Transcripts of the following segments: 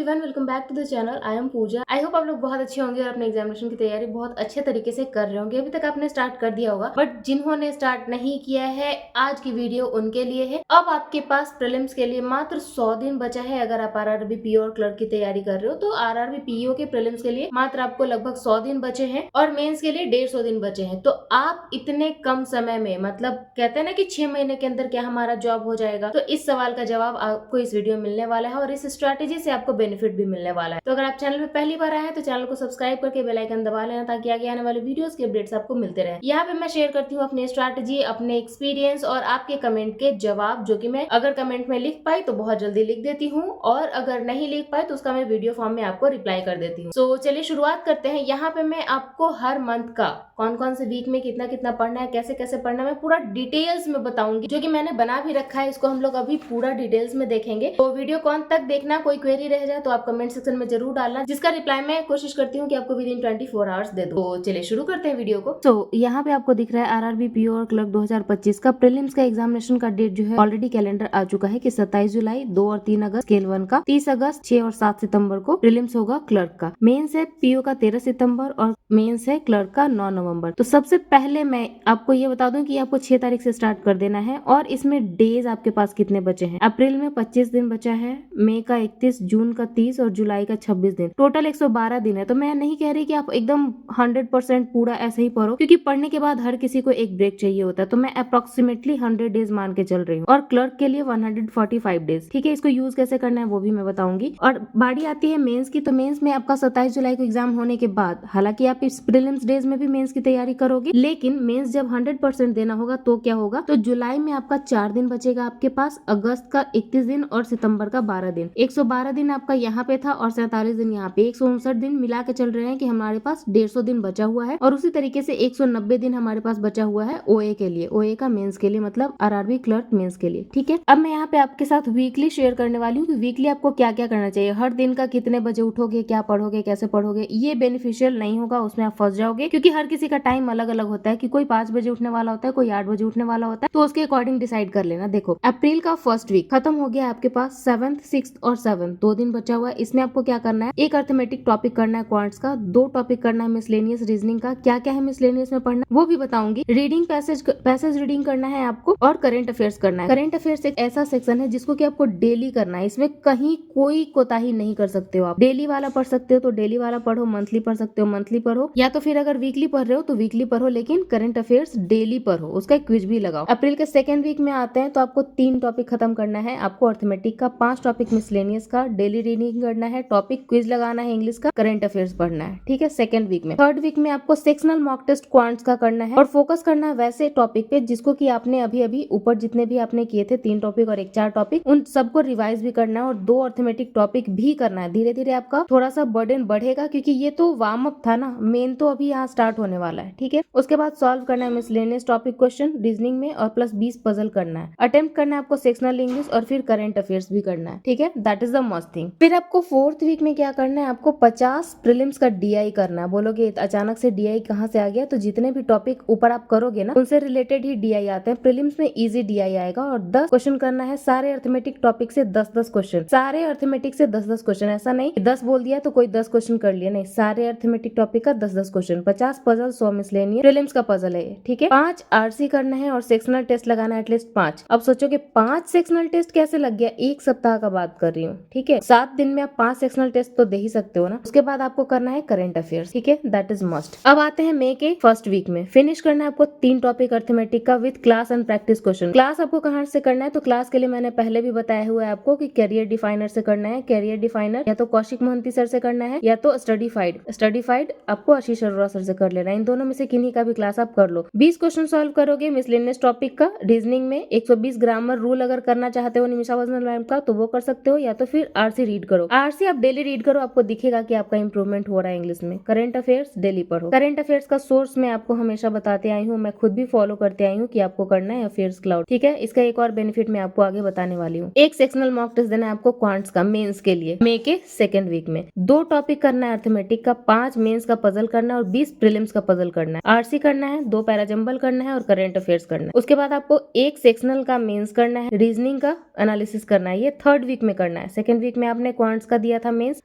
Everyone, welcome back to the channel. I am Pooja. I hope आप लोग बहुत अच्छे होंगे और अपने एग्जामिनेशन की तैयारी बहुत अच्छे तरीके से कर रहे होंगे। अभी तक आपने स्टार्ट कर दिया होगा, बट जिन्होंने स्टार्ट नहीं किया है, आज की वीडियो उनके लिए है। अब आपके पास प्रीलिम्स के लिए मात्र 100 दिन बचा है। अगर आप आरआरबी पीओ और क्लर्क की तैयारी कर रहे हो तो आरआरबी पीओ के प्रीलिम्स के लिए मात्र आपको लगभग 100 दिन बचे हैं और मेंस के लिए 150 दिन बचे हैं। तो आप इतने कम समय में, मतलब कहते हैं ना कि 6 महीने के अंदर क्या हमारा जॉब हो जाएगा, तो इस सवाल का जवाब आपको इस वीडियो में मिलने वाला है और इस स्ट्रैटेजी से आपको बेनिफिट भी मिलने वाला है। तो अगर आप चैनल पे पहली बार आए हैं तो चैनल को सब्सक्राइब करके बेल आइकन दबा लेना ताकि आगे आने वाले वीडियोस के अपडेट्स आपको मिलते रहे। यहाँ पे मैं शेयर करती हूँ अपनी स्ट्रैटेजी, अपने एक्सपीरियंस और आपके कमेंट के जवाब, जो कि मैं अगर कमेंट में लिख पाई तो बहुत जल्दी लिख देती हूँ और अगर नहीं लिख पाई तो उसका मैं वीडियो फॉर्म में आपको रिप्लाई कर देती हूँ। तो चलिए शुरुआत करते हैं। यहाँ पे मैं आपको हर मंथ का कौन कौन से वीक में कितना कितना पढ़ना है, कैसे कैसे पढ़ना है, मैं पूरा डिटेल्स में बताऊंगी, जो कि मैंने बना भी रखा है। इसको हम लोग अभी पूरा डिटेल्स में देखेंगे। तो वीडियो कौन तक देखना, कोई क्वेरी रह जाए तो आप कमेंट सेक्शन में जरूर डालना, जिसका रिप्लाई मैं कोशिश करती हूँ कि आपको विद इन 24 आवर्स दे दूं। तो चलिए शुरू करते हैं वीडियो को। तो यहाँ पे आपको दिख रहा है आरआरबी पीओ और क्लर्क 2025 का प्रीलिम्स का एग्जामिनेशन का डेट जो है ऑलरेडी कैलेंडर आ चुका है कि 27 जुलाई, 2 और 3 अगस्त स्केल 1 का, 30 अगस्त, 6 और 7 सितंबर को प्रीलिम्स होगा क्लर्क का। मेंस है पीओ का 13 सितंबर और मेंस है क्लर्क का 9 नवंबर। तो सबसे पहले मैं आपको ये बता दूं कि आपको 6 तारीख से स्टार्ट कर देना है और इसमें डेज आपके पास कितने बचे हैं। अप्रैल में 25 दिन बचा है, मई का 31, जून का 30 और जुलाई का 26 दिन, टोटल 112 दिन है। तो मैं नहीं कह रही कि आप एकदम 100% पूरा ऐसे ही पढ़ो, क्योंकि पढ़ने के बाद हर किसी को एक ब्रेक चाहिए होता है। तो मैं अप्रोक्सीमेटली 100 डेज मान के चल रही हूँ और क्लर्क के लिए 145 डेज। ठीक है, इसको यूज कैसे करना है वो भी मैं बताऊंगी। और बारी आती है मेंस की, तो मेंस में आपका 27 जुलाई को एग्जाम होने के बाद, हालांकि आप इस प्रीलिम्स डेज में भी मेंस की तैयारी करोगे, लेकिन मेंस जब 100% देना होगा तो क्या होगा, तो जुलाई में आपका 4 दिन बचेगा आपके पास, अगस्त का 31 दिन और सितंबर का 12 दिन। 112 दिन आपका यहाँ पे था और 47 दिन यहाँ पे, 159 दिन मिला के चल रहे हैं कि हमारे पास 150 दिन बचा हुआ है। और उसी तरीके से 190 दिन हमारे पास बचा हुआ है ओए के लिए, ओए का मेंस के लिए, मतलब आरआरबी क्लर्क मेंस के लिए। ठीक है, अब मैं यहाँ पे आपके साथ वीकली शेयर करने वाली हूँ कि वीकली आपको क्या क्या करना चाहिए, हर दिन का कितने बजे उठोगे, क्या पढ़ोगे, कैसे पढ़ोगे। ये बेनिफिशियल नहीं होगा, उसमें आप फंस जाओगे, क्योंकि हर किसी का टाइम अलग अलग होता है कि कोई 5 बजे उठने वाला होता है, कोई 8 बजे उठने वाला होता है। तो उसके अकॉर्डिंग डिसाइड कर लेना। देखो, अप्रैल का फर्स्ट वीक खत्म हो गया आपके पास, 7th, 6th और 7th 2 दिन बचा हुआ है। इसमें आपको क्या करना है, एक अर्थमेटिक टॉपिक करना है क्वांट्स का, 2 टॉपिक करना है मिसलेनियस रीजनिंग का। क्या क्या है मिसलेनियस में पढ़ना वो भी बताऊंगी। रीडिंग पैसेज रीडिंग करना है आपको और करंट अफेयर्स करना है। करंट अफेयर्स एक ऐसा सेक्शन है जिसको कि आपको डेली करना है, इसमें कहीं कोई कोताही नहीं कर सकते हो। आप डेली वाला पढ़ सकते हो तो डेली वाला पढ़ो, मंथली पढ़ सकते हो मंथली पढ़ो, या तो फिर अगर वीकली पढ़ रहे हो तो वीकली पढ़ो, लेकिन करंट अफेयर्स डेली पढ़ो, उसका क्विज भी लगाओ। अप्रैल के सेकंड वीक में आते हैं तो आपको 3 टॉपिक खत्म करना है। आपको अर्थमेटिक का, 5 टॉपिक मिसलेनियस का, डेली रीडिंग करना है, टॉपिक क्विज लगाना है इंग्लिश का, करंट अफेयर्स पढ़ना है। ठीक है, सेकंड वीक में। थर्ड वीक में आपको सेक्शनल मॉक टेस्ट क्वांट्स का करना है और फोकस करना है वैसे टॉपिक पे जिसको कि आपने अभी अभी ऊपर जितने भी आपने किए थे 3 टॉपिक और 1 4 टॉपिक, उन सबको रिवाइज भी करना है और 2 अर्थमेटिक टॉपिक भी करना है। धीरे धीरे आपका थोड़ा सा बर्डन बढ़ेगा, क्योंकि ये तो वार्म अप था ना, मेन तो अभी यहाँ स्टार्ट होने वाला है। ठीक है, उसके बाद सॉल्व करना है मिसलेनियस टॉपिक क्वेश्चन रीजनिंग में और प्लस 20 पजल करना है। अटेम्प्ट करना है आपको सेक्शनल इंग्लिश और फिर करंट अफेयर्स भी करना है। ठीक है, that is the must thing. फिर आपको 4th वीक में क्या करना है, आपको 50 प्रीलिम्स का डीआई करना है। बोलोगे अचानक से डीआई कहाँ से आ गया, तो जितने भी टॉपिक ऊपर आप करोगे ना उनसे रिलेटेड ही डीआई आते हैं। प्रीलिम्स में इजी डीआई आएगा और 10 क्वेश्चन करना है सारे अर्थमेटिक टॉपिक से, 10-10 क्वेश्चन, सारे अर्थमेटिक से 10-10 क्वेश्चन। ऐसा नहीं 10 बोल दिया तो कोई 10 क्वेश्चन कर लिया, नहीं, सारे अर्थमेटिक टॉपिक का 10-10 क्वेश्चन, 50 पजल, 100 मिसलेनियस प्रीलिम्स का पजल है। ठीक है, 5 आरसी करना है और सेक्शनल टेस्ट लगाना है एटलीस्ट 5। अब सोचो कि 5 सेक्शनल टेस्ट कैसे लग गया, 1 सप्ताह का बात कर रही हूँ। ठीक है, 7 दिन में आप 5 सेक्शनल टेस्ट तो दे ही सकते हो ना। उसके बाद आपको करना है करंट अफेयर्स। ठीक है, दैट इज मस्ट। अब आते हैं मई के फर्स्ट वीक में। फिनिश करना है आपको 3 टॉपिक अर्थमेटिक का with class and practice question. Class आपको कहाँ से करना है, तो क्लास के लिए मैंने पहले भी बताया हुआ है आपको कि कैरियर डिफाइनर से करना है। कैरियर डिफाइनर या तो कौशिक मोहंती सर से करना है या तो स्टडीफाइड आपको आशीष अरोड़ा सर से कर लेना है। इन दोनों में से किन्हीं का भी क्लास आप कर लो। 20 क्वेश्चन सॉल्व करोगे मिसलेनियस टॉपिक का। रीजनिंग में 120 ग्रामर रूल अगर करना चाहते हो निमिषा वजन मैम का तो वो कर सकते हो, या तो फिर आरसी रीड करो। आरसी आप डेली रीड करो, आपको दिखेगा कि आपका इंप्रूवमेंट हो रहा है इंग्लिश में। करंट अफेयर्स डेली पढ़ो। करंट अफेयर्स का सोर्स मैं आपको हमेशा बताते आई हूँ, मैं खुद भी फॉलो करते आई हूँ कि आपको करना है अफेयर्स क्लाउड। ठीक है, इसका एक और बेनिफिट मैं आपको आगे बताने वाली हूँ। एक सेक्शनल मॉक टेस्ट देना है आपको क्वांट्स का मेंस के लिए मई के सेकंड वीक में। 2 टॉपिक करना है अर्थमेटिक का, 5 मेंस का पजल करना है और 20 प्रीलिम्स का पजल करना है। आरसी करना है, 2 पैराजंबल करना है और करंट अफेयर्स करना है। उसके बाद आपको 1 सेक्शनल का मेंस करना है, रीजनिंग का एनालिसिस करना है। ये 3rd वीक में करना है। 2nd वीक में आपने क्वांट्स का दिया था मेंस,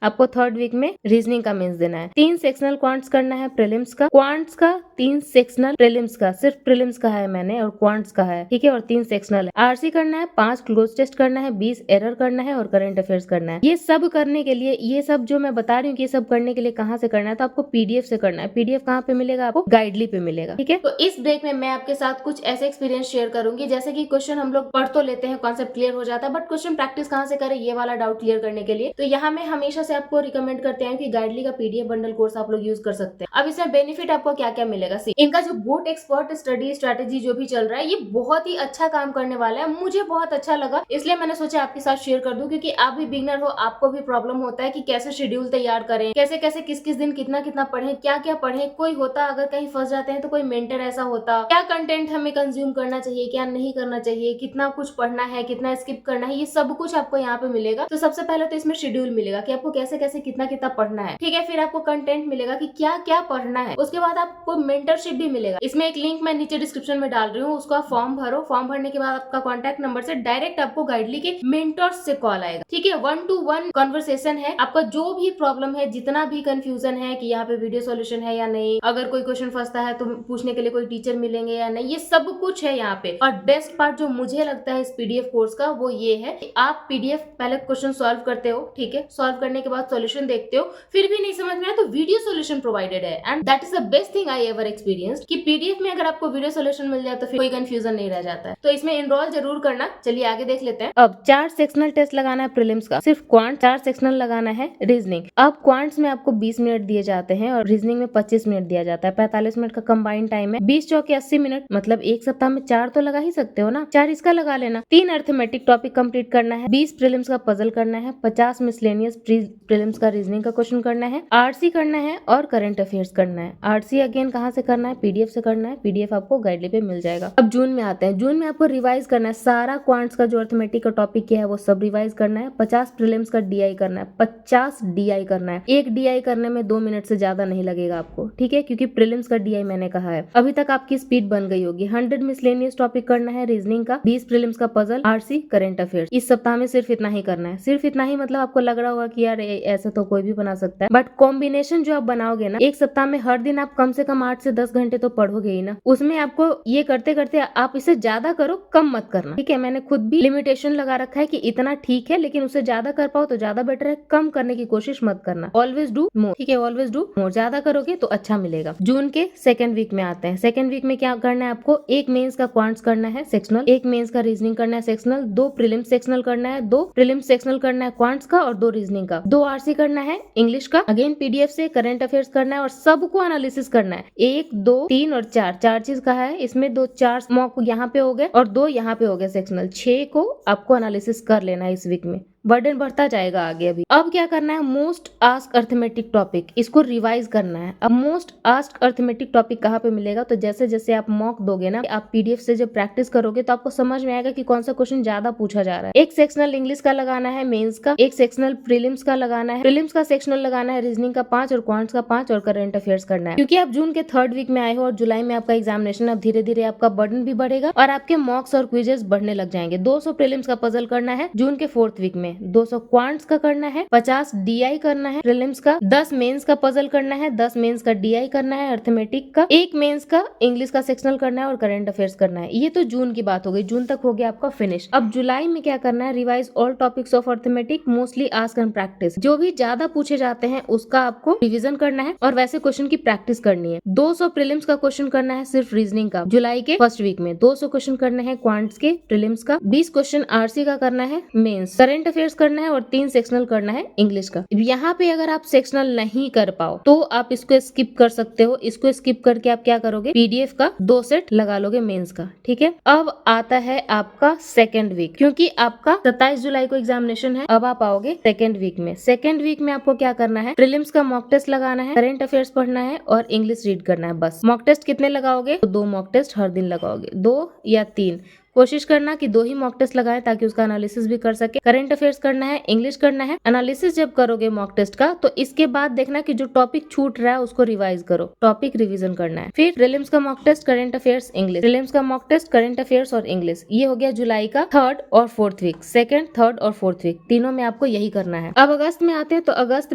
आपको थर्ड वीक में रीजनिंग का मेंस देना है। 3 सेक्शनल क्वांट्स करना है प्रीलिम्स का, क्वांट्स का 3 सेक्शनल प्रीलिम्स का, सिर्फ प्रीलिम्स का है मैंने और क्वांट्स का है, ठीक है, और 3 सेक्शनल है। आरसी करना है, 5 क्लोज टेस्ट करना है, 20 एरर करना है और करंट अफेयर्स करना है। ये सब करने के लिए, ये सब जो मैं बता रही हूँ, ये सब करने के लिए कहाँ से करना है, तो आपको पीडीएफ से करना है। पीडीएफ कहाँ पे मिलेगा? आपको गाइडली पे मिलेगा, ठीक है। तो इस ब्रेक में मैं आपके साथ कुछ ऐसे एक्सपीरियंस शेयर करूंगी, जैसे कि क्वेश्चन हम लोग पढ़ तो लेते हैं, कॉन्सेप्ट क्लियर हो जाता है, बट क्वेश्चन प्रैक्टिस कहाँ से करें, ये वाला डाउट क्लियर करने के लिए। तो यहाँ मैं हमेशा से आपको रिकमेंड करते हैं कि गाइडली का पीडीएफ बंडल कोर्स आप लोग यूज कर सकते हैं। अब इसमें बेनिफिट आपको क्या क्या मिलेगा, इनका जो बोट एक्सपर्ट स्टडी स्ट्रेटेजी जो भी चल रहा है, ये बहुत ही अच्छा काम करने वाला है। मुझे बहुत अच्छा लगा, इसलिए मैंने सोचा आपके साथ शेयर कर दूं, क्योंकि आप भी बिगनर हो, आपको भी प्रॉब्लम होता है कि कैसे शेड्यूल तैयार करें, कैसे कैसे किस किस दिन कितना कितना पढ़ें, क्या क्या पढ़ें। कोई होता अगर कहीं फंस जाते हैं तो कोई मेंटर ऐसा होता, क्या कंटेंट हमें कंज्यूम करना चाहिए, क्या नहीं करना चाहिए, कितना कुछ पढ़ना है, कितना स्किप करना है, ये सब कुछ आपको यहाँ पे मिलेगा। तो सबसे पहले तो इसमें शेड्यूल मिलेगा कि आपको कैसे कैसे कितना कितना पढ़ना है, ठीक है। फिर आपको कंटेंट मिलेगा कि क्या क्या पढ़ना है। उसके बाद आपको मेंटरशिप भी मिलेगा। इसमें एक लिंक मैं नीचे डिस्क्रिप्शन में डाल रही हूँ, उसको आप फॉर्म भरो। फॉर्म भरने के बाद आपका कॉन्टैक्ट नंबर से डायरेक्ट आपको गाइडली के मेंटर्स से कॉल आएगा, ठीक है। 1-to-1 कन्वर्सेशन है। आपका जो भी प्रॉब्लम है, जितना भी कंफ्यूजन है कि यहाँ पे वीडियो सॉल्यूशन है या नहीं, अगर कोई क्वेश्चन फंसता है तो पूछने के लिए कोई टीचर मिलेंगे या नहीं, ये सब कुछ है यहाँ पे। और बेस्ट पार्ट जो मुझे लगता है इस पीडीएफ कोर्स का, वो ये है कि आप पीडीएफ पहले क्वेश्चन सॉल्व करते हो, ठीक है। सॉल्व करने के बाद सॉल्यूशन देखते हो, फिर भी नहीं समझ में आया तो वीडियो सॉल्यूशन प्रोवाइडेड है। And that is the best thing I ever experienced कि पीडीएफ में अगर आपको वीडियो सॉल्यूशन मिल जाए तो फिर कोई कंफ्यूजन नहीं रह जाता है। तो इसमें एनरोल जरूर करना। चलिए आगे देख लेते हैं। अब 4 सेक्शनल टेस्ट लगाना है प्रीलिम्स का, सिर्फ क्वांट 4 सेक्शनल लगाना है। रीजनिंग, अब क्वांट्स में आपको 20 मिनट दिए जाते हैं और रीजनिंग में 25 मिनट दिया जाता है। 45 मिनट का कंबाइंड टाइम है। 20 चौके 80 मिनट, मतलब एक सप्ताह में 4 तो लगा ही सकते हो ना, 4 इसका लगा लेना। 3 अर्थमेटिक टॉपिक कंप्लीट करना है। 20 प्रीलिम्स का पजल करना है। 50 मिसलेनियस प्रीलिम्स का रीजनिंग का क्वेश्चन करना है। आरसी करना है और करंट अफेयर्स करना है। आरसी अगेन कहाँ से करना है? पीडीएफ से करना है। पीडीएफ आपको गाइडली पे मिल जाएगा। अब जून में आते हैं। जून में आपको रिवाइज करना है सारा क्वांट्स का जो अर्थमेटिक का टॉपिक क्या है वो सब रिवाइज करना है। 50 प्रीलिम्स का डीआई करना है। 50 डीआई करना है। एक डीआई करने में 2 मिनट से ज्यादा नहीं लगेगा आपको, ठीक है, क्योंकि प्रीलिम्स का डीआई मैंने कहा है। अभी तक आपकी स्पीड बन गई होगी। 100 मिसलेनियस टॉपिक करना है रीजनिंग का। 20 प्रीलिम्स का पजल, आरसी, करंट अफेयर्स। इस सप्ताह में सिर्फ इतना ही करना है। सिर्फ इतना ही मतलब आपको लग रहा होगा कि यार ऐसा तो कोई भी बना सकता है, बट कॉम्बिनेशन जो आप बनाओगे ना, एक सप्ताह में हर दिन आप कम से कम 8 से 10 घंटे तो पढ़ोगे ही ना। उसमें आपको ये करते करते आप इसे ज्यादा करो, कम मत करना, ठीक है। मैंने खुद भी लिमिटेशन लगा रखा है कि इतना ठीक है, लेकिन उसे ज्यादा कर पाओ तो ज्यादा बेटर है, कम करने की कोशिश मत करना। ऑलवेज डू मोर, ठीक है, ऑलवेज डू मोर। ज्यादा करोगे तो अच्छा मिलेगा। जून के सेकंड वीक में आते हैं। सेकंड वीक में क्या करना है आपको? एक मेंस का क्वांट्स करना है सेक्शनल, एक मेंस का रीजनिंग करना है सेक्शनल, 2 प्रीलिम्स सेक्शनल करना है, 2 प्रीलिम्स सेक्शनल करना है क्वांट्स का और 2 रीजनिंग का, 2 आरसी करना है इंग्लिश का, अगेन पीडीएफ से करंट अफेयर्स करना है और सबको एनालिसिस करना है। 1, 2, 3 और 4 चीज कहा है इसमें। 2 4 मॉक यहाँ पे हो गए और 2 यहाँ पे हो गए सेक्शनल। 6 को आपको एनालिसिस कर लेना है इस वीक में। बर्डन बढ़ता जाएगा आगे। अभी अब क्या करना है? मोस्ट आस्क अर्थमेटिक टॉपिक, इसको रिवाइज करना है। अब मोस्ट आस्क अर्थमेटिक टॉपिक कहाँ पे मिलेगा? तो जैसे जैसे आप मॉक दोगे ना, आप पीडीएफ से जब प्रैक्टिस करोगे तो आपको समझ में आएगा कि कौन सा क्वेश्चन ज्यादा पूछा जा रहा है। एक सेक्शनल इंग्लिश का लगाना है मेंस का, एक सेक्शनल प्रीलिम्स का लगाना है, प्रीलिम्स का सेक्शनल लगाना है, रीजनिंग का 5 और क्वांट्स का 5 और करंट अफेयर्स करना है। क्योंकि आप जून के थर्ड वीक में आए हो और जुलाई में आपका एग्जामिनेशन, अब धीरे धीरे आपका बर्डन भी बढ़ेगा और आपके मॉक्स और क्विजेस बढ़ने लग जाएंगे। 200 प्रीलिम्स का पजल करना है जून के फोर्थ वीक में, 200 क्वांट्स का करना है, 50 डीआई करना है प्रीलिम्स का, 10 मेंस का पजल करना है, 10 मेंस का डीआई करना है अर्थमेटिक का, 1 मेंस का इंग्लिश का सेक्शनल करना है और करंट अफेयर्स करना है। ये तो जून की बात हो गई। जून तक हो गया आपका फिनिश। अब जुलाई में क्या करना है? Revise all topics of arithmetic, mostly ask and practice. जो भी ज्यादा पूछे जाते हैं उसका आपको रिविजन करना है और वैसे क्वेश्चन की प्रैक्टिस करनी है। 200 प्रीलिम्स का क्वेश्चन करना है सिर्फ रीजनिंग का जुलाई के फर्स्ट वीक में, 200 क्वेश्चन करने हैं क्वांट्स के प्रीलिम्स का, 20 क्वेश्चन आरसी का करना है मेंस, करंट अफेयर्स करना है और 3 सेक्शनल करना है इंग्लिश का। यहाँ पे अगर आप सेक्शनल नहीं कर पाओ तो आप इसको स्किप कर सकते हो। इसको स्किप करके आप क्या करोगे? पीडीएफ का 2 सेट लगा लोगे मेंस का, ठीक है। अब आता है आपका सेकंड वीक, क्योंकि आपका 27 जुलाई को एग्जामिनेशन है। अब आप आओगे सेकंड वीक में। सेकंड वीक में आपको क्या करना है? प्रीलिम्स का मॉक टेस्ट लगाना है, करंट अफेयर्स पढ़ना है और इंग्लिश रीड करना है, बस। मॉक टेस्ट कितने लगाओगे? तो 2 मॉक टेस्ट हर दिन लगाओगे, 2 या 3। कोशिश करना कि 2 ही मॉक टेस्ट लगाएं ताकि उसका एनालिसिस भी कर सके। करंट अफेयर्स करना है, इंग्लिश करना है। एनालिसिस जब करोगे मॉक टेस्ट का तो इसके बाद देखना कि जो टॉपिक छूट रहा है उसको रिवाइज करो, टॉपिक रिवीजन करना है। फिर प्रीलिम्स का mock test, current affairs, English. Prelims का मॉक टेस्ट, करंट अफेयर्स और इंग्लिश। ये हो गया जुलाई का 3rd और 4th वीक, 2nd, 3rd और 4th वीक, तीनों में आपको यही करना है। अब अगस्त में आते हैं तो अगस्त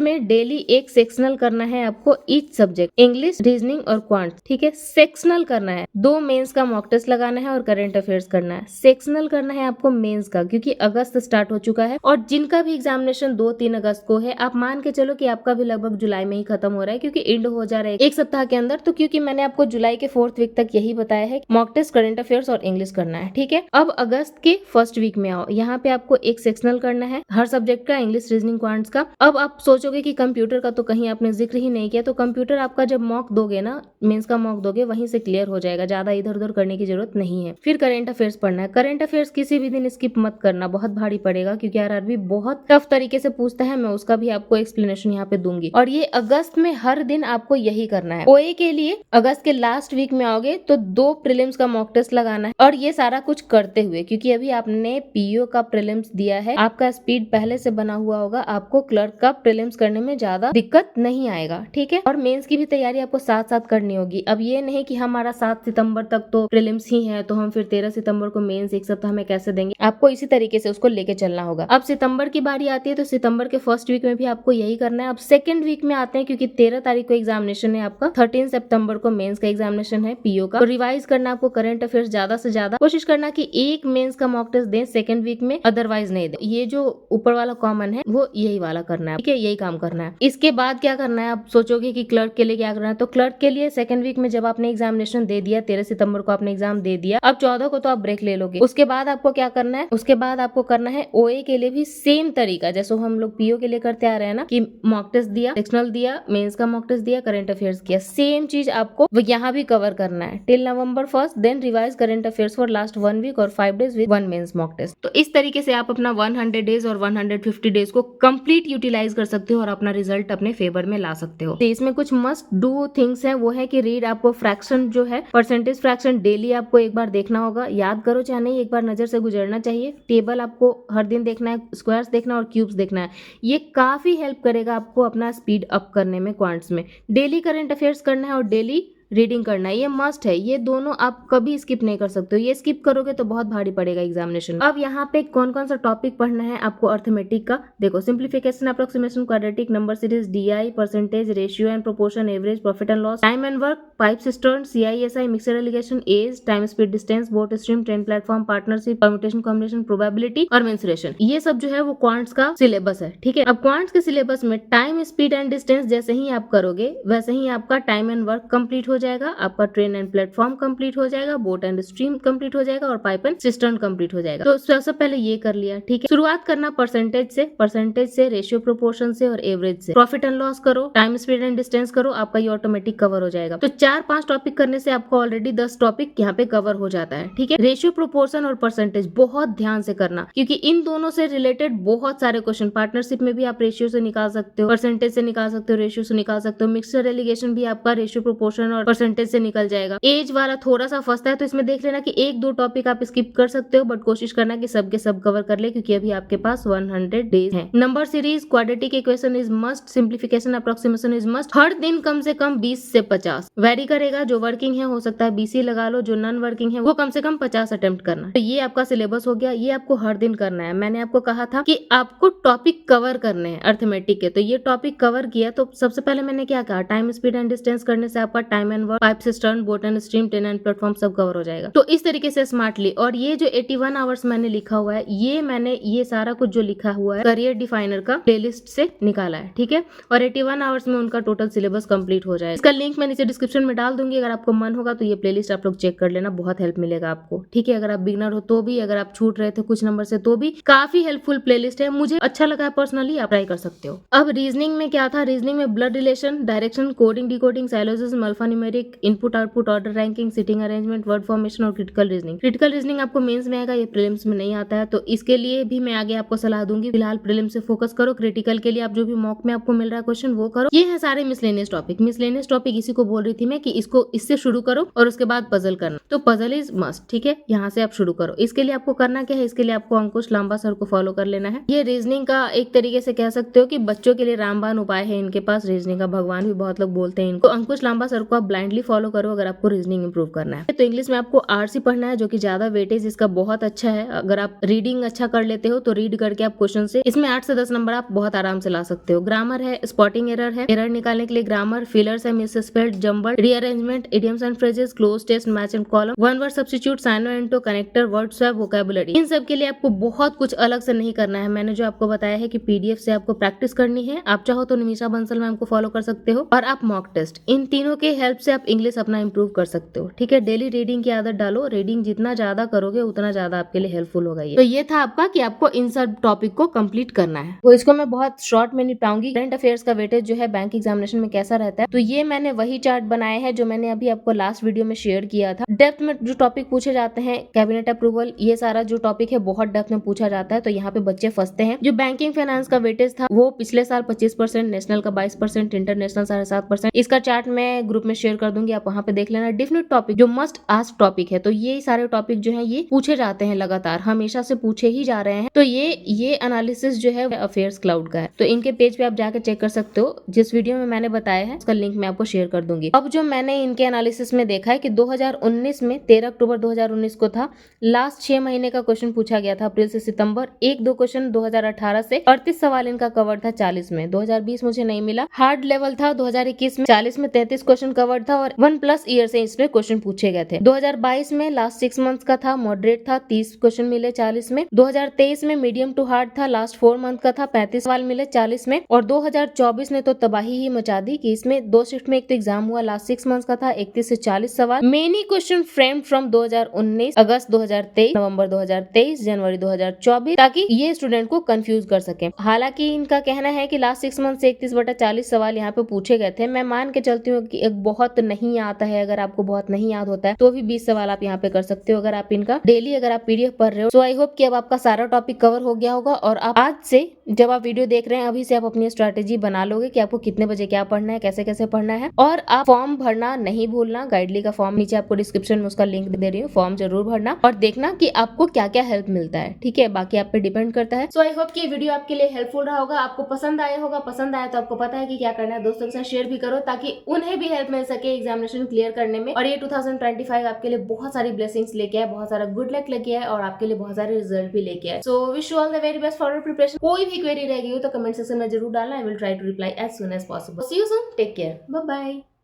में डेली एक सेक्शनल करना है आपको ईच सब्जेक्ट, इंग्लिश, रीजनिंग और क्वांट। ठीक है, सेक्शनल करना है। 2 मेंस का मॉक टेस्ट लगाना है और करंट अफेयर्स करना है। सेक्शनल करना है आपको मेंस का, क्योंकि अगस्त स्टार्ट हो चुका है और जिनका भी एग्जामिनेशन 2-3 अगस्त को है, आप मान के चलो कि आपका भी लगभग जुलाई में ही खत्म हो रहा है, क्योंकि एंड हो जा रहा है एक सप्ताह के अंदर। तो क्योंकि मैंने आपको जुलाई के 4th वीक तक यही बताया है, मॉक टेस्ट, करंट अफेयर्स और इंग्लिश करना है। ठीक है, अब अगस्त के 1st वीक में आओ। यहाँ पे आपको एक सेक्शनल करना है हर सब्जेक्ट का, इंग्लिश, रीजनिंग, क्वांट्स का। अब आप सोचोगे कि कंप्यूटर का तो कहीं आपने जिक्र ही नहीं किया, तो कंप्यूटर आपका जब मॉक दोगे ना, मेंस का मॉक दोगे, वहीं से क्लियर हो जाएगा, ज्यादा इधर उधर करने की जरूरत नहीं है। फिर करंट अफेयर्स पढ़ना है। करंट अफेयर्स किसी भी दिन स्किप मत करना, बहुत भारी पड़ेगा, क्योंकि आरआरबी बहुत टफ तरीके से पूछता है। मैं उसका भी आपको एक्सप्लेनेशन यहाँ पे दूंगी। और ये अगस्त में हर दिन आपको यही करना है। ओए के लिए अगस्त के लास्ट वीक में आओगे तो 2 प्रीलिम्स का मॉक टेस्ट लगाना है। और ये सारा कुछ करते हुए, क्योंकि अभी आपने पीओ का प्रीलिम्स दिया है, आपका स्पीड पहले से बना हुआ होगा, आपको क्लर्क का प्रीलिम्स करने में ज्यादा दिक्कत नहीं आएगा। ठीक है, और मेंस की भी तैयारी आपको साथ साथ करनी होगी। अब ये नहीं कि हमारा 7 सितंबर तक तो प्रीलिम्स ही है, तो हम फिर 13 सितंबर को मेंस एक सप्ताह में कैसे देंगे। आपको इसी तरीके से उसको लेके चलना होगा। अब सितंबर की बारी आती है तो सितंबर के 1st वीक में भी आपको यही करना है। अब 2nd वीक में आते हैं, क्योंकि 13 तारीख को एग्जामिनेशन है आपका, 13 सितंबर को मेंस का एग्जामिनेशन है पीओ का। तो रिवाइज करना आपको करंट अफेयर्स ज्यादा से ज्यादा, कोशिश करना कि एक मेंस का मॉक टेस्ट दें 2nd वीक में, अदरवाइज नहीं दे। ये जो ऊपर वाला कॉमन है वो यही वाला करना है। ठीक है, यही काम करना है। इसके बाद क्या करना है, आप सोचोगे कि क्लर्क के लिए क्या करना है, तो क्लर्क के लिए 2nd वीक में जब आपने एग्जामिनेशन दे दिया, 13 सितंबर को आपने एग्जाम दे दिया, अब 14 को तो आप ब्रेक ले लोगे। उसके बाद आपको क्या करना है, उसके बाद आपको करना है ओए के लिए भी सेम तरीका, जैसे हम लोग पीओ के लिए करते आ रहे हैं ना, कि मॉक टेस्ट दिया, सेक्शनल दिया, मेंस का मॉक टेस्ट दिया, करंट अफेयर्स किया, सेम चीज आपको यहाँ भी कवर करना है till November 1st, then revise current affairs for last 1 week और 5 days with 1 mains mock test. तो इस तरीके से आप अपना 100 डेज और 150 डेज को कंप्लीट यूटिलाइज कर सकते हो और अपना रिजल्ट अपने फेवर में ला सकते हो। तो इसमें कुछ मस्ट डू थिंग्स है, वो है कि रीड, आपको फ्रैक्शन जो है, परसेंटेज फ्रैक्शन डेली आपको एक बार देखना होगा, याद करो चाहे नहीं, एक बार नजर से गुजरना चाहिए। टेबल आपको हर दिन देखना है, स्क्वायर्स देखना और क्यूब्स देखना है। ये काफी हेल्प करेगा आपको अपना स्पीड अप करने में क्वांट्स में। डेली करंट अफेयर्स करना है और डेली रीडिंग करना है, ये मस्ट है। ये दोनों आप कभी स्किप नहीं कर सकते हो, ये स्किप करोगे तो बहुत भारी पड़ेगा एग्जामिनेशन। अब यहाँ पे कौन कौन सा टॉपिक पढ़ना है आपको अर्थमेटिक का, देखो, simplification, approximation, quadratic, number series, DI, percentage, ratio and proportion, average, profit and loss, time and work, pipe system, CI SI, mixture alligation, age, time speed distance, boat stream, train platform, partnership, permutation, combination, probability और mensuration. ये सब जो है वो quants का syllabus है। ठीक है, अब क्वांट्स के सिलेबस में टाइम, स्पीड एंड डिस्टेंस जैसे ही आप करोगे वैसे ही आपका टाइम एंड वर्क कंप्लीट हो जाएगा, आपका ट्रेन एंड प्लेटफॉर्म कंप्लीट हो जाएगा, बोट एंड स्ट्रीम कंप्लीट हो जाएगा और पाइप एंड सिस्टम कंप्लीट हो जाएगा। तो सबसे पहले ये कर लिया। ठीक है, शुरुआत करना परसेंटेज से, रेशियो प्रोपोर्शन से और एवरेज से। प्रॉफिट एंड लॉस करो, टाइम, स्पीड एंड डिस्टेंस करो, आपका ये ऑटोमेटिक कवर हो जाएगा। तो 4-5 टॉपिक करने से आपको ऑलरेडी 10 टॉपिक यहाँ पे कवर हो जाता है। ठीक है, रेशियो, प्रोपोर्शन और परसेंटेज बहुत ध्यान से करना, क्योंकि इन दोनों से रिलेटेड बहुत सारे क्वेश्चन, पार्टनरशिप में भी आप रेशियो से निकाल सकते हो, परसेंटेज से निकाल सकते हो, रेशियो से निकाल सकते हो, मिक्सचर एलिगेशन भी आपका रेशियो, प्रोपोर्शन और परसेंटेज से निकल जाएगा। एज वाला थोड़ा सा फंसता है, तो इसमें देख लेना कि 1-2 टॉपिक आप स्किप कर सकते हो, बट कोशिश करना कि सब के सब कवर कर ले, क्योंकि अभी आपके पास 100 डेज है। Number series, quadratic equation is must, simplification, approximation is must. हर दिन कम से कम 20 से 50 वेरी करेगा, जो वर्किंग है हो सकता है 20 ही लगा लो, जो नॉन वर्किंग है वो कम से कम 50 अटेम्प्ट करना। तो ये आपका सिलेबस हो गया, ये आपको हर दिन करना है। मैंने आपको कहा था कि आपको टॉपिक कवर करने हैं अर्थमेटिक के, तो ये टॉपिक कवर किया। तो सबसे पहले मैंने क्या कहा, टाइम, स्पीड एंड डिस्टेंस करने से आपका time and work, pipe system, boat and stream, train and platform सब कवर हो जाएगा। तो इस तरीके से स्मार्टली, और ये जो 81 आवर्स मैंने लिखा हुआ है, ये मैंने ये सारा कुछ जो लिखा हुआ है करियर डिफाइनर का प्लेलिस्ट से निकाला है। ठीक है, और 81 आवर्स में उनका टोटल सिलेबस कंप्लीट हो जाए। इसका लिंक मैं नीचे डिस्क्रिप्शन में डाल दूंगी, अगर आपको मन होगा तो ये प्लेलिस्ट आप लोग चेक कर लेना, बहुत हेल्प मिलेगा आपको। ठीक है, अगर आप बिगनर हो तो भी, अगर आप छूट रहे थे कुछ नंबर से तो भी, काफी हेल्पफुल प्लेलिस्ट है, मुझे अच्छा लगा पर्सनली, आप ट्राई कर सकते हो। अब रीजनिंग में क्या था, रीजनिंग में blood relation, direction, coding, decoding, syllogism, alphanumeric, numeric, input output order ranking, sitting arrangement, word formation और क्रिटिकल रीजनिंग। क्रिटिकल रीजनिंग आपको मेंस में आएगा, ये प्रीलिम्स में नहीं आता है, तो इसके लिए भी मैं आगे आपको सलाह दूंगी। फिलहाल प्रीलिम्स से फोकस करो, क्रिटिकल के लिए आप जो भी मॉक में आपको मिल रहा है क्वेश्चन वो करो। ये है सारे मिसलेनियस टॉपिक। मिसलेनियस टॉपिक इसी को बोल रही थी मैं कि इसको इससे शुरू करो और उसके बाद पजल करना। तो पजल इज मस्ट, ठीक है, यहाँ से आप शुरू करो। इसके लिए आपको करना क्या है, इसके लिए आपको अंकुश लांबा सर को फॉलो कर लेना है। ये रीजनिंग का एक तरीके से कह सकते हो कि बच्चों के लिए रामबाण उपाय है इनके पास। रीजनिंग का भगवान भी बहुत लोग बोलते हैं इनको। अंकुश लांबा सर को आप ब्लाइंडली फॉलो करो अगर आपको रीजनिंग इंप्रूव करना है। तो इंग्लिश में आपको आरसी पढ़ना है, जो कि ज्यादा वेटेज इसका बहुत अच्छा है। अगर आप रीडिंग अच्छा कर लेते हो तो रीड करके आप क्वेश्चन से इसमें 8 से 10 नंबर आप बहुत आराम से ला सकते हो। ग्रामर है, स्पॉटिंग एरर है, एरर निकालने के लिए ग्रामर, फिलर्स है, misspelled, jumbled, rearrangement, idioms and phrases, cloze test, match and column, one word substitute, syno anto, connector, word swap, vocabulary. इन सब के लिए आपको बहुत कुछ अलग से नहीं करना है। मैंने जो आपको बताया है कि पीडीएफ से आपको प्रैक्टिस करनी है। आप चाहो तो निमिषा बंसल मैम को फॉलो कर सकते हो और आप मॉक टेस्ट, इन तीनों के हेल्प से आप इंग्लिश अपना इंप्रूव कर सकते हो। ठीक है, डेली रीडिंग की आदत डालो। रीडिंग जितना ज्यादा करोगे उतना ज्यादा आपके लिए हेल्पफुल होगा। तो ये था आपका कि आपको इन सब टॉपिक को कंप्लीट करना है। तो इसको मैं बहुत शॉर्ट में निपटाऊंगी। करंट अफेयर्स का वेटेज जो है बैंक एग्जामिनेशन में कैसा रहता है, तो ये मैंने वही चार्ट बनाए हैं जो मैंने अभी आपको लास्ट वीडियो में शेयर किया था। डेप्थ में जो टॉपिक पूछे जाते हैं, कैबिनेट अप्रूवल, ये सारा जो टॉपिक है बहुत डेप्थ में पूछा जाता है, तो यहाँ पे बच्चे फंसते हैं। जो बैंकिंग फाइनेंस का वेटेज था वो पिछले साल 25%, नेशनल का 22%, इंटरनेशनल 7.5%। इसका चार्ट मैं ग्रुप में शेयर कर दूंगी, आप वहाँ पे देख लेना। डिफिनेट टॉपिक जो मस्ट आस्क टॉपिक है, तो ये सारे टॉपिक जो है ये पूछे जाते हैं, लगातार हमेशा से पूछे ही जा रहे हैं। तो ये एनालिसिस जो है अफेयर्स क्लाउड का है, तो इनके पेज पे आप जाकर चेक कर सकते हो। जिस वीडियो में मैंने बताया है उसका लिंक मैं आपको शेयर कर दूंगी। अब जो मैंने इनके एनालिसिस में देखा है कि 2019 में 13 अक्टूबर 2019 को था, लास्ट 6 महीने का क्वेश्चन पूछा गया था, अप्रैल से सितंबर। 1-2 क्वेश्चन 2018 से, 38 सवाल इनका कवर था 40 में। 2020 मुझे नहीं मिला। हार्ड लेवल था 2021 में, 40 में 33 क्वेश्चन कवर था और 1+ ईयर से इसमें क्वेश्चन पूछे गए थे। 2022 में लास्ट 6 मंथ्स का था, मॉडरेट था, 30 क्वेश्चन मिले 40 में। 2023 में मीडियम टू हार्ड था, लास्ट 4 मंथ का था, 35 सवाल मिले 40 में। और 2024 ने तो तबाही ही मचा दी कि इसमें 2 शिफ्ट में एक तो एग्जाम हुआ, लास्ट 6 मंथ्स का था, 31 से 40 सवाल। मेनी क्वेश्चन फ्रेम्ड फ्रॉम 2019, अगस्त 2023, नवंबर 2023, जनवरी 2024, ताकि ये स्टूडेंट को कंफ्यूज कर सके। हालांकि इनका कहना है कि लास्ट 6 मंथ से 31/40 सवाल यहाँ पे पूछे गए थे। मैं मान के चलती हूँ कि एक बहुत नहीं आता है, अगर आपको बहुत नहीं याद होता है तो भी 20 सवाल आप यहाँ पे कर सकते हो अगर आप इनका डेली अगर आप पीडीएफ पढ़ रहे हो। सो आई होप कि अब आपका सारा टॉपिक कवर हो गया होगा और आप आज से जब आप वीडियो देख रहे हैं अभी से आप अपनी स्ट्रैटेजी बना लोगे कि आपको कितने बजे क्या पढ़ना है, कैसे कैसे पढ़ना है। और आप फॉर्म भरना नहीं भूलना। गाइडली का फॉर्म नीचे आपको डिस्क्रिप्शन में उसका लिंक दे रही हूँ, फॉर्म जरूर भरना और देखना कि आपको क्या क्या हेल्प मिलता है। ठीक है, बाकी आप पे डिपेंड करता है। सो आई होप कि ये वीडियो आपके लिए हेल्पफुल रहा होगा, आपको पसंद आया होगा। पसंद आया तो आपको पता है कि क्या करना है, दोस्तों के साथ शेयर भी करो ताकि उन्हें भी हेल्प मिल सके एग्जामिनेशन क्लियर करने में। और ये 2025 आपके लिए बहुत सारी ब्लेसिंग्स लेके आए, बहुत सारा गुड लक लेके आए और आपके लिए बहुत सारे रिजल्ट भी लेके आए। So wish you all the very best for preparation. कोई भी क्वेरी रह गई हो तो कमेंट सेक्शन में जरूर डालना, I will try to reply as soon as possible. See you soon, take care, bye bye.